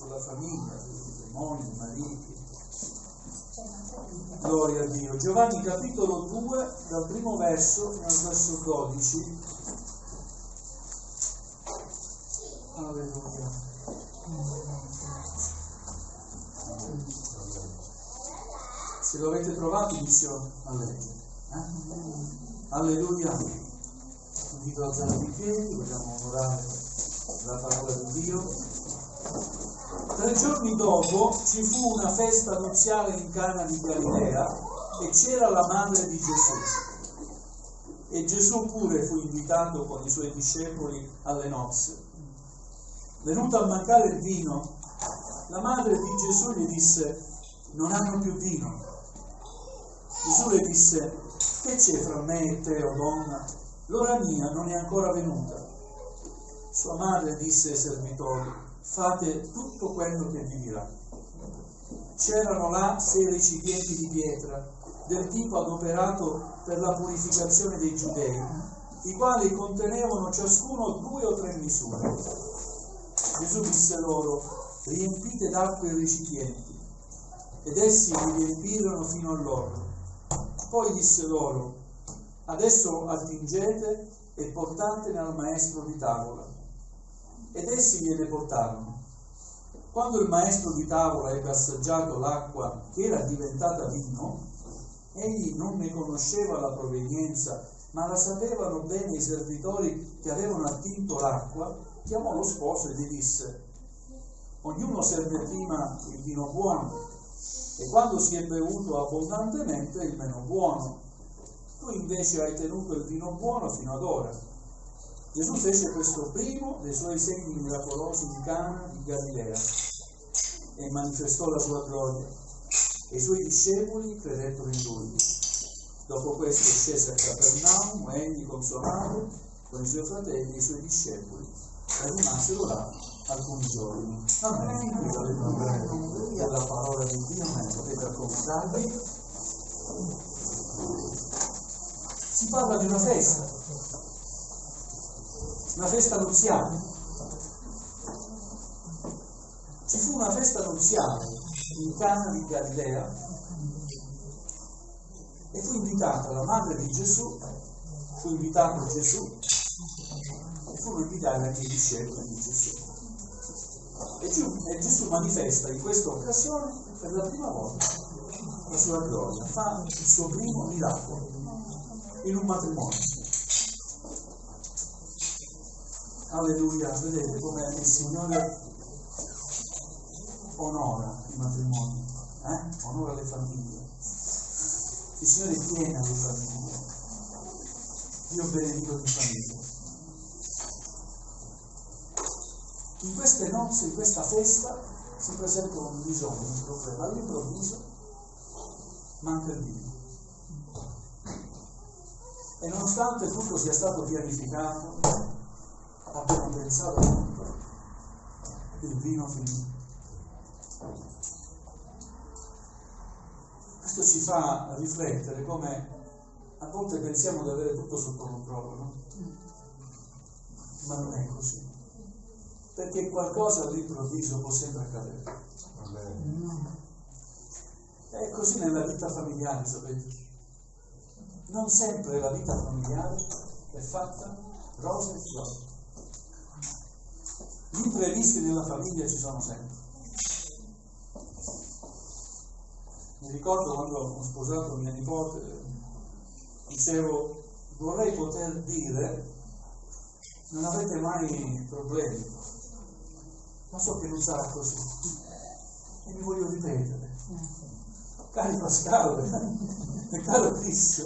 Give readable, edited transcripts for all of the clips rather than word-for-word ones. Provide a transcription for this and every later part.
sulla famiglia, sulle mogli, i mariti. Gloria a Dio. Giovanni capitolo 2, dal primo verso fino al verso 12. Alleluia. Se lo avete trovato inizio a leggere. Alleluia. Invito a alzare i piedi, vogliamo onorare la parola di Dio. 3 giorni dopo ci fu una festa nuziale in Cana di Galilea e c'era la madre di Gesù. E Gesù pure fu invitato con i suoi discepoli alle nozze. Venuto a mancare il vino, la madre di Gesù gli disse: non hanno più vino. Gesù le disse: che c'è fra me e te, o donna? L'ora mia non è ancora venuta. Sua madre disse ai servitori: fate tutto quello che vi dirà. C'erano là 6 recipienti di pietra, del tipo adoperato per la purificazione dei giudei, i quali contenevano ciascuno 2 o 3 misure. Gesù disse loro: riempite d'acqua i recipienti. Ed essi li riempirono fino all'orlo. Poi disse loro: adesso attingete e portatene al maestro di tavola. Ed essi gliele portarono. Quando il maestro di tavola ebbe assaggiato l'acqua che era diventata vino, egli non ne conosceva la provenienza, ma la sapevano bene i servitori che avevano attinto l'acqua, chiamò lo sposo e gli disse: ognuno serve prima il vino buono, e quando si è bevuto abbondantemente il meno buono. Tu invece hai tenuto il vino buono fino ad ora. Gesù fece questo primo dei suoi segni miracolosi in Cana di Galilea e manifestò la sua gloria, e i suoi discepoli credettero in lui. Dopo questo scese a Capernaum, egli con sua madre, con i suoi fratelli e i suoi discepoli, e rimasero là alcuni giorni. Amen. Qui la lettura della parola di Dio, potete accomodarvi. Si parla di una festa nuziale. Ci fu una festa nuziale in Cana di Galilea e fu invitata la madre di Gesù, fu invitato Gesù e furono invitati anche i discepoli di Gesù. E Gesù manifesta in questa occasione per la prima volta la sua gloria, fa il suo primo miracolo in un matrimonio. Alleluia, vedete come il Signore onora i matrimoni, onora le famiglie. Il Signore tiene alle famiglie. Dio benedico di famiglia. In queste nozze, in questa festa, si presenta un bisogno, un problema. All'improvviso manca il vino. E nonostante tutto sia stato pianificato, abbiamo pensato tutto, il vino finito. Questo ci fa riflettere come a volte pensiamo di avere tutto sotto controllo, no? Ma non è così. Perché qualcosa all'improvviso può sempre accadere. È così nella vita familiare, sapete? Non sempre la vita familiare è fatta rose e fiori. Gli imprevisti nella famiglia ci sono sempre. Mi ricordo quando ho sposato mia nipote, dicevo: vorrei poter dire non avete mai problemi, ma so che non sarà così. E mi voglio ripetere: cari Pascal e caro Chris,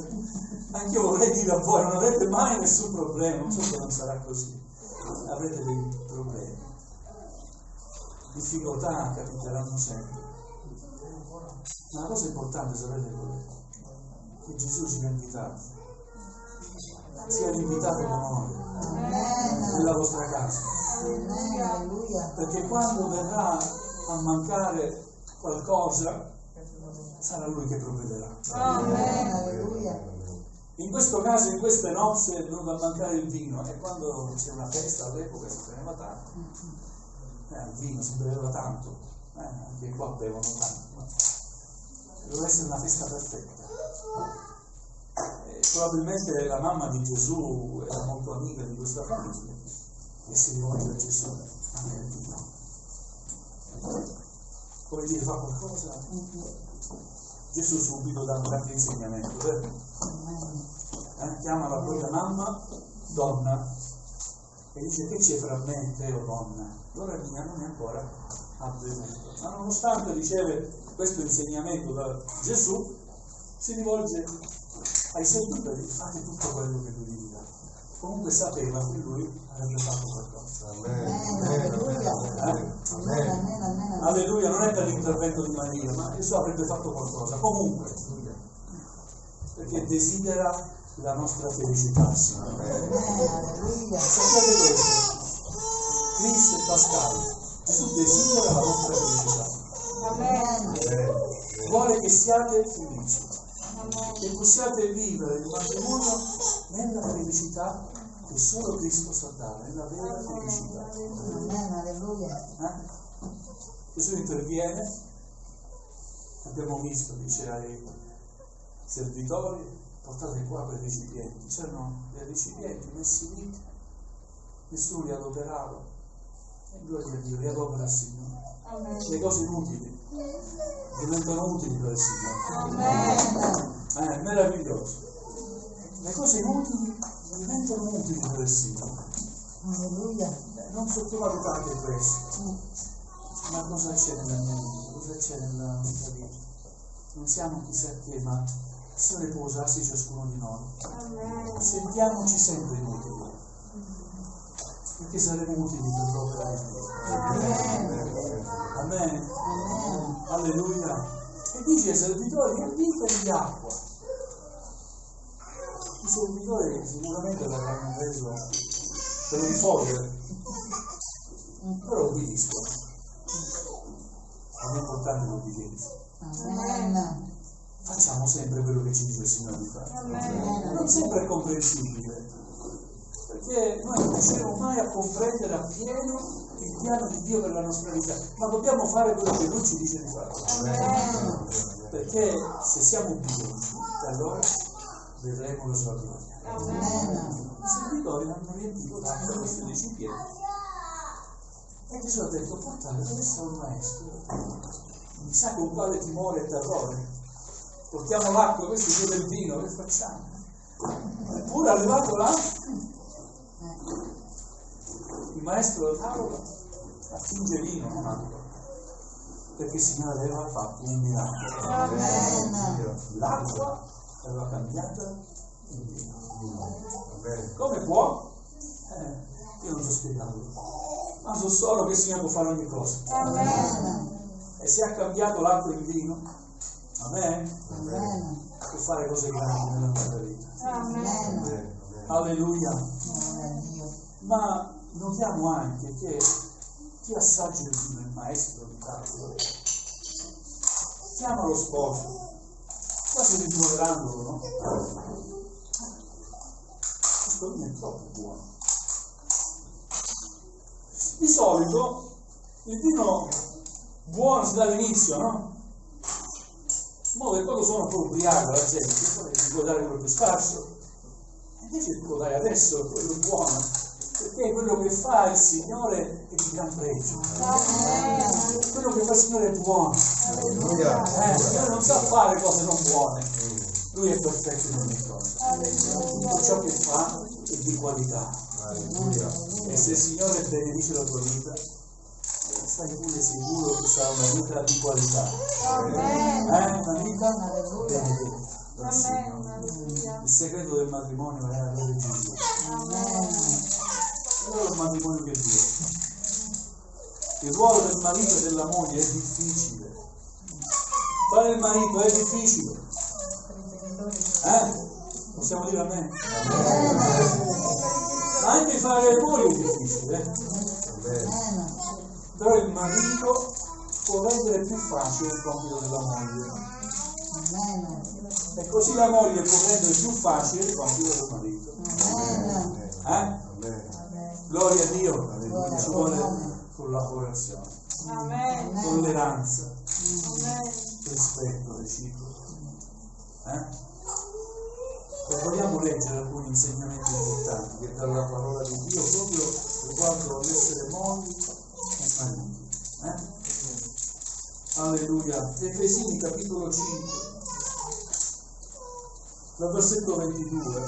anche io vorrei dire a voi, non avete mai nessun problema, non so che non sarà così, avrete dei problemi, difficoltà capiteranno sempre. Ma la cosa importante, sapete qual è? Che Gesù ci ha invitato, sia l'invitato con onore nella vostra casa, perché quando verrà a mancare qualcosa sarà Lui che provvederà. In questo caso, in queste nozze è venuto a mancare il vino, e quando c'è una festa all'epoca si teneva tanto, il vino si beveva tanto, anche qua bevono tanto. Doveva essere una festa perfetta. Probabilmente la mamma di Gesù era molto amica di questa famiglia e si rivolge a Gesù, ma nel vino. Come dire, fa qualcosa? Gesù subito dà un grande insegnamento, vero? Chiama la propria mamma donna e dice: che c'è fra me e te, o donna? L'ora mia non è ancora avvenuta. Ma nonostante riceve questo insegnamento da Gesù, si rivolge ai seguaci: fate tutto quello che lui vi dirà. Comunque sapeva che lui avrebbe fatto qualcosa. Alleluia, non è per l'intervento di Maria, ma Gesù avrebbe fatto qualcosa. Comunque, perché desidera la nostra felicità, Signore. Sappiate questo, Cristo e Pasquale, Gesù desidera la nostra felicità. Vuole che siate felici, che possiate vivere il matrimonio nella felicità che solo Cristo sa dare, nella vera felicità. Gesù interviene, abbiamo visto, dice ai servitori: portate qua quei recipienti. C'erano dei recipienti messi lì, nessuno li adoperava, e gloria a Dio, li adopera il Signore. Le cose inutili diventano utili per il Signore. È meraviglioso. Le cose inutili diventano utili per il Signore. Non sottovalutate questo. Ma cosa c'è nella mia vita? Cosa c'è nella nostra vita? Non siamo chissà che, ma il Signore può usarsi ciascuno di noi. Sentiamoci sempre inutili, perché saremo utili per l'opera di Dio. Amen. Alleluia. E dice ai servitori: riempitegli acqua. I servitori sicuramente l'avranno preso per un foglio, però obbediscono. Non è importante l'obbedienza. Facciamo sempre quello che ci dice il Signore di fare. Non sempre è comprensibile, perché noi non riusciremo mai a comprendere appieno il piano di Dio per la nostra vita, ma dobbiamo fare quello che Lui ci dice di fare. Perché se siamo ubbidienti, allora vedremo la sua gloria. I servitori hanno riempito d'acqua questi recipienti e Gesù ha detto: portate, dove sta il maestro? Chissà con quale timore e terrore. Portiamo l'acqua, questo chiede il vino, che facciamo? Eppure arrivato là, il maestro del tavolo attinge vino, non acqua, perché il Signore aveva fatto un miracolo. L'acqua aveva cambiata in vino. Come può? Io non so spiegarlo, ma so solo che il Signore può fare ogni cosa. E se ha cambiato l'acqua in vino, può fare cose grandi nella nostra vita. Alleluia. Ma notiamo anche che chi assaggia il vino, il maestro di tavolo, chiama lo sposo, quasi rimproverandolo, no? Questo vino è troppo buono. Di solito il vino buono si dà all'inizio, no? In modo che quando sono un po' ubriaco la gente, poi ti può dare quello più scarso, invece tu lo dai adesso, quello buono, perché quello che fa il Signore è di gran pregio. Quello che fa il Signore è buono. Il Signore non sa fare cose non buone, Lui è perfetto in ogni cosa. Tutto ciò che fa è di qualità. E se il Signore benedice la tua vita, stai pure sicuro che sarà una vita di qualità. Una vita benedetta dal Signore. Il segreto del matrimonio è avere Gesù. Allora il matrimonio che Dio. Il ruolo del marito e della moglie è difficile. Fare il marito è difficile. Possiamo dire a me? Ma anche fare le mogli è difficile. Però il marito può rendere più facile il compito della moglie. E così la moglie può rendere più facile il compito del marito. Gloria a Dio. Ci vuole collaborazione, Amen. tolleranza, Amen. rispetto reciproco. E vogliamo leggere alcuni insegnamenti importanti che dalla parola di Dio proprio riguardo l'essere mogli e mariti. Alleluia. Efesini capitolo 5, dal versetto 22.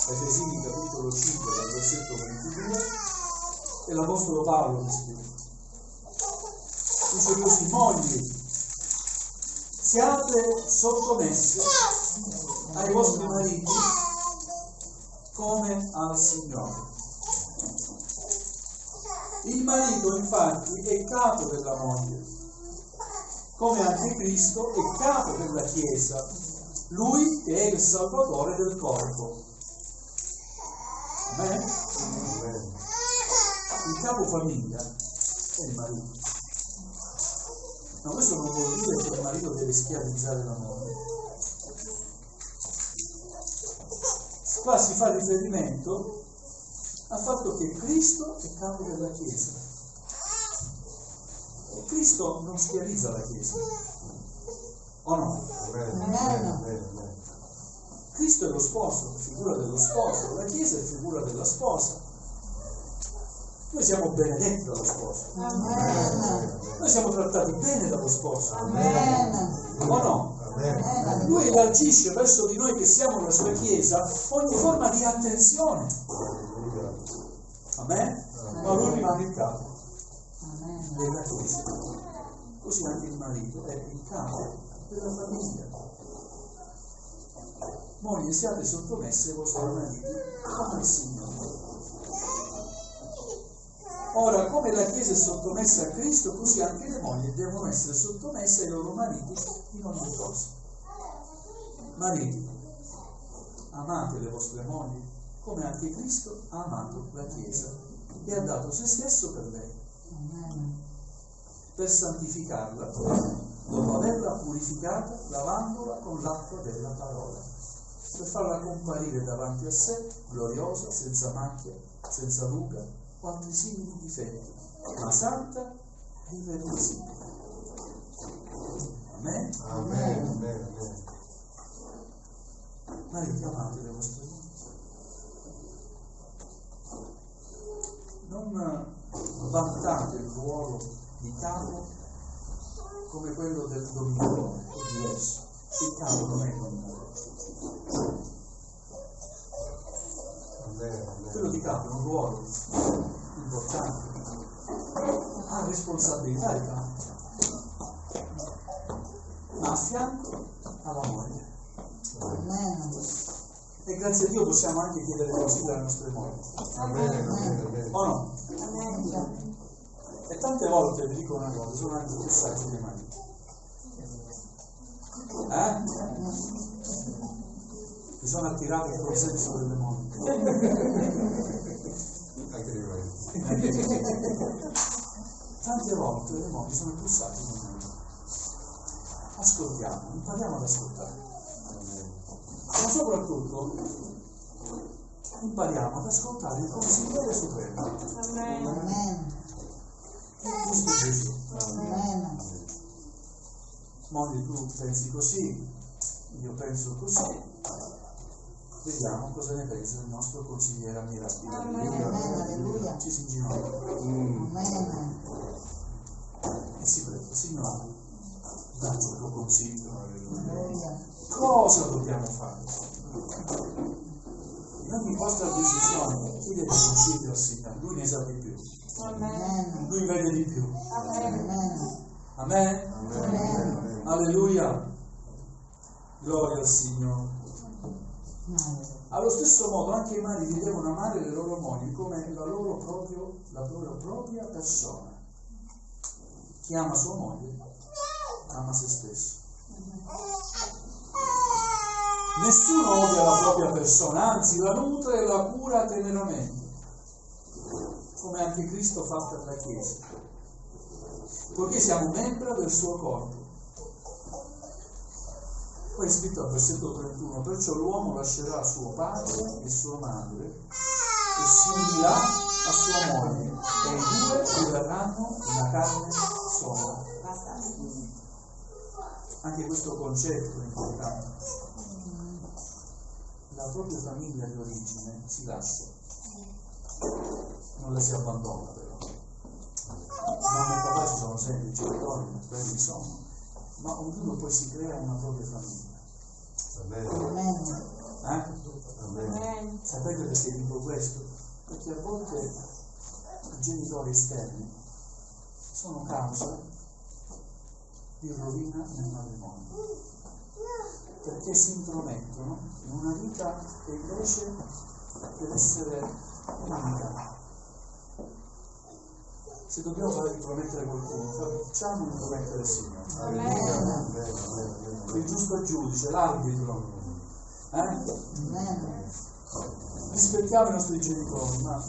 Efesini capitolo 5, dal versetto 22, e l'Apostolo Paolo che scrive. Dice così: mogli, siate sottomessi ai vostri mariti come al Signore. Il marito infatti è capo della moglie, come anche Cristo è capo della Chiesa, lui che è il Salvatore del corpo. Amen? Il capo famiglia è il marito. Ma questo non vuol dire che il marito deve schiavizzare la moglie. Qua si fa riferimento al fatto che Cristo è capo della Chiesa. E Cristo non schiavizza la Chiesa. O no? Cristo è lo sposo, è figura dello sposo. La Chiesa è figura della sposa. Noi siamo benedetti dallo sposo. Noi siamo trattati bene dallo sposo. O no? Lui elargisce verso di noi che siamo la sua Chiesa ogni forma di attenzione. Amen? Ma lui rimane il capo della Chiesa. Così anche il marito è il capo della famiglia. Mogli, siate sottomessi ai vostri mariti come il Signore. Ora, come la Chiesa è sottomessa a Cristo, così anche le mogli devono essere sottomesse ai loro mariti in ogni cosa. Mariti, amate le vostre mogli, come anche Cristo ha amato la Chiesa e ha dato se stesso per lei, per santificarla, dopo averla purificata, lavandola con l'acqua della parola, per farla comparire davanti a sé, gloriosa, senza macchia, senza ruga, o altri simili difetti, ma santa e irreprensibile. Amen? Amen. Mariti, amate le vostre mogli. Non vantate il ruolo di capo come quello del dominatore, è diverso. Il capo non è il dominatore. Quello di capo è un ruolo importante, ha responsabilità di capo, ma a fianco alla moglie. E grazie a Dio possiamo anche chiedere consiglio alle nostre mogli. O no? E tante volte vi dico una cosa, sono anche più saggi dei mariti. Mi sono attirato il consenso delle mogli. Anche di noi. Tante volte le mogli sono più sagge di noi. Ascoltiamo, impariamo ad ascoltare. Ma soprattutto impariamo ad ascoltare il consigliere supremo. Amen. Questo è Gesù. Amen. Mogli, tu pensi così, io penso così. Vediamo cosa ne pensa il nostro consigliere ammirabile. Alleluia. Ci si inginocchia. E si prega: Signore, dacci il tuo consiglio. Cosa dobbiamo fare? In ogni vostra decisione chiedete consiglio al Signore, Lui ne sa di più. Lui vede di più. Amen. Alleluia. Gloria al Signore. Allo stesso modo anche i mariti devono amare le loro mogli come la loro propria persona. Chi ama sua moglie ama se stesso. Nessuno odia la propria persona, anzi la nutre e la cura teneramente, come anche Cristo fa per la Chiesa, poiché siamo membra del suo corpo. Poi è scritto al versetto 31: perciò l'uomo lascerà suo padre e sua madre e si unirà a sua moglie e i due diverranno una carne sola. Anche questo concetto è importante. La propria famiglia di origine si lascia, non la si abbandona però. Mamma e papà ci sono sempre, i genitori, quelli sono, ma ognuno poi si crea una propria famiglia. Amen. Sapete perché dico questo? Perché a volte i genitori esterni sono causa di rovina nel matrimonio, perché si intromettono in una vita che invece deve essere unica. Se dobbiamo fare intromettere qualcuno, facciamo intromettere il Signore. Il giusto giudice, l'arbitro. Rispettiamo i nostri genitori, ma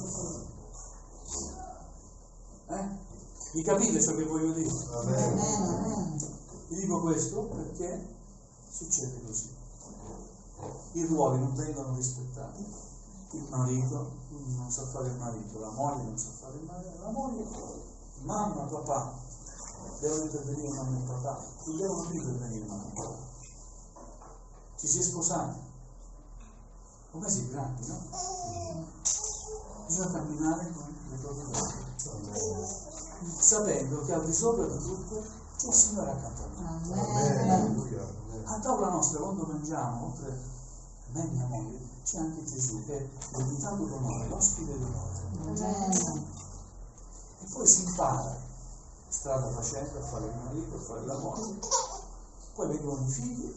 mi capite ciò che voglio dire? Vi dico questo perché succede così. I ruoli non vengono rispettati. Il marito non sa fare il marito, la moglie non sa fare il marito, la moglie, mamma, papà, devono intervenire mamma e papà, non devono più intervenire mamma e papà. Ci si è sposati, come si è grandi, no? Bisogna camminare con le proprie donne, sapendo che al di sopra di tutto c'è il Signore accanto a noi. A tavola nostra, quando mangiamo, oltre a me e mia moglie, c'è anche Gesù che è l'invitato d'onore, l'ospite d'onore. E poi si impara, strada facendo, a fare il marito, a fare la moglie. Poi vengono i figli,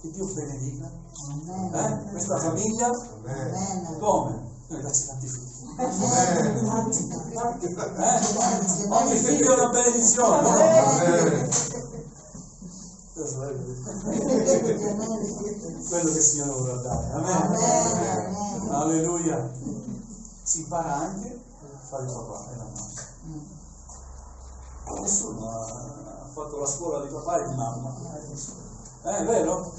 che Dio benedica. Questa famiglia, come? Noi dacci tanti figli. Ogni figlio è una benedizione. Quello che il Signore vorrà dare. Amen. Alleluia. Si impara anche a fare il papà e la mamma. Nessuno ha fatto la scuola di papà e di mamma. È vero?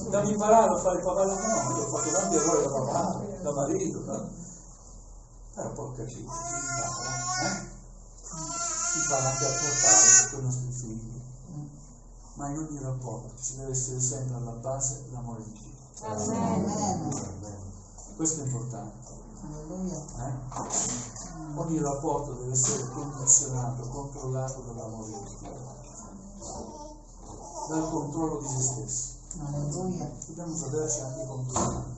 Dobbiamo imparare a fare il papà e la mamma. Io ho fatto tanti errori da papà, da marito, però poi ho capito, si impara anche a trattare con i nostri figli. Ma in ogni rapporto ci deve essere sempre alla base l'amore di Dio. Questo è importante. Ogni rapporto deve essere condizionato, controllato dall'amore di Dio, dal controllo di se stessi. Dobbiamo saperci anche controllare,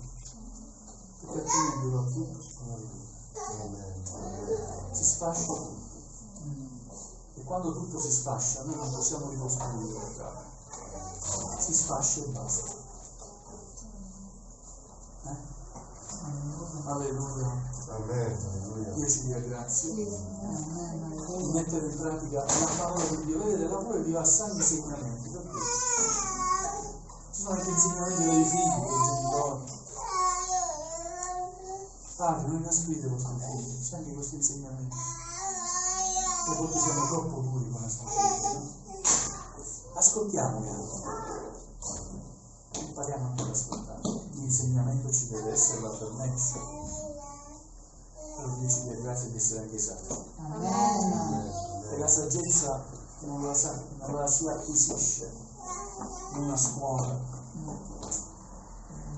perché altrimenti va tutto sulla vita. Si sfascia tutto. E quando tutto si sfascia, noi non possiamo ricostruire la casa. Si sfascia e basta. Alleluia. Dio ci dia grazie di mettere in pratica la parola di Dio. Vedete, la parola di Dio ha santi insegnamenti. Perché? Ci sono anche insegnamenti per i figli, per i genitori. Padre, non inasprite i vostri figli, c'è anche questi insegnamenti. E volte siamo troppo duri con questa cosa, no? Ascoltiamoli, impariamo anche ad ascoltare. L'insegnamento ci deve essere la permesso, però Dio ci dia grazia di essere anche saggi. E la saggezza non la si acquisisce in una scuola,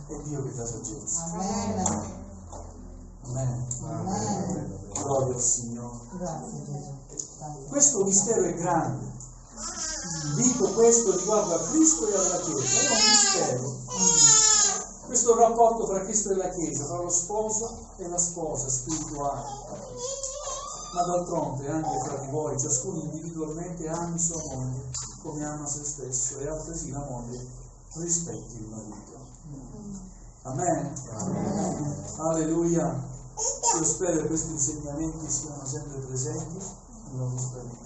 è Dio che dà saggezza. Amen. Gloria al Signore. Questo mistero è grande. Dico questo riguardo a Cristo e alla Chiesa. È un mistero. Questo è un rapporto tra Cristo e la Chiesa, tra lo sposo e la sposa spirituale. Ma d'altronde anche fra di voi, ciascuno individualmente ami sua moglie come ama se stesso, e altresì la moglie rispetti il marito. Amen. Alleluia. Io spero che questi insegnamenti siano sempre presenti nella vostra vita,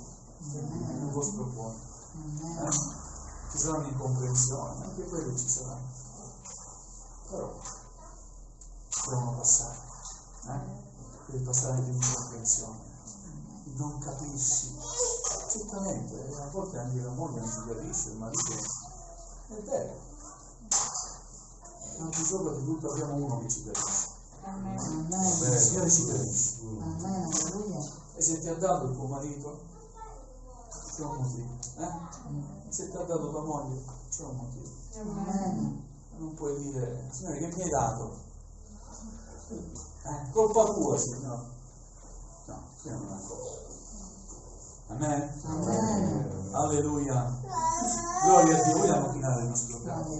nel vostro cuore. Ci saranno incomprensioni, anche quelle ci saranno, però devono passare. Deve passare anche l'incomprensione, non capirsi. Certamente, a volte anche la moglie non si capisce, il marito è vero. Ma di sopra di tutto abbiamo uno che ci capisce. Il Signore ci capisce. E se ti ha dato il tuo marito, c'è un motivo. Se ti ha dato tua moglie, c'è un motivo. Non puoi dire, Signore, che mi hai dato? Colpa tua, Signore. No, è una cosa. Amen? Amen. Alleluia. Gloria a Dio. Vogliamo chinare il nostro capo.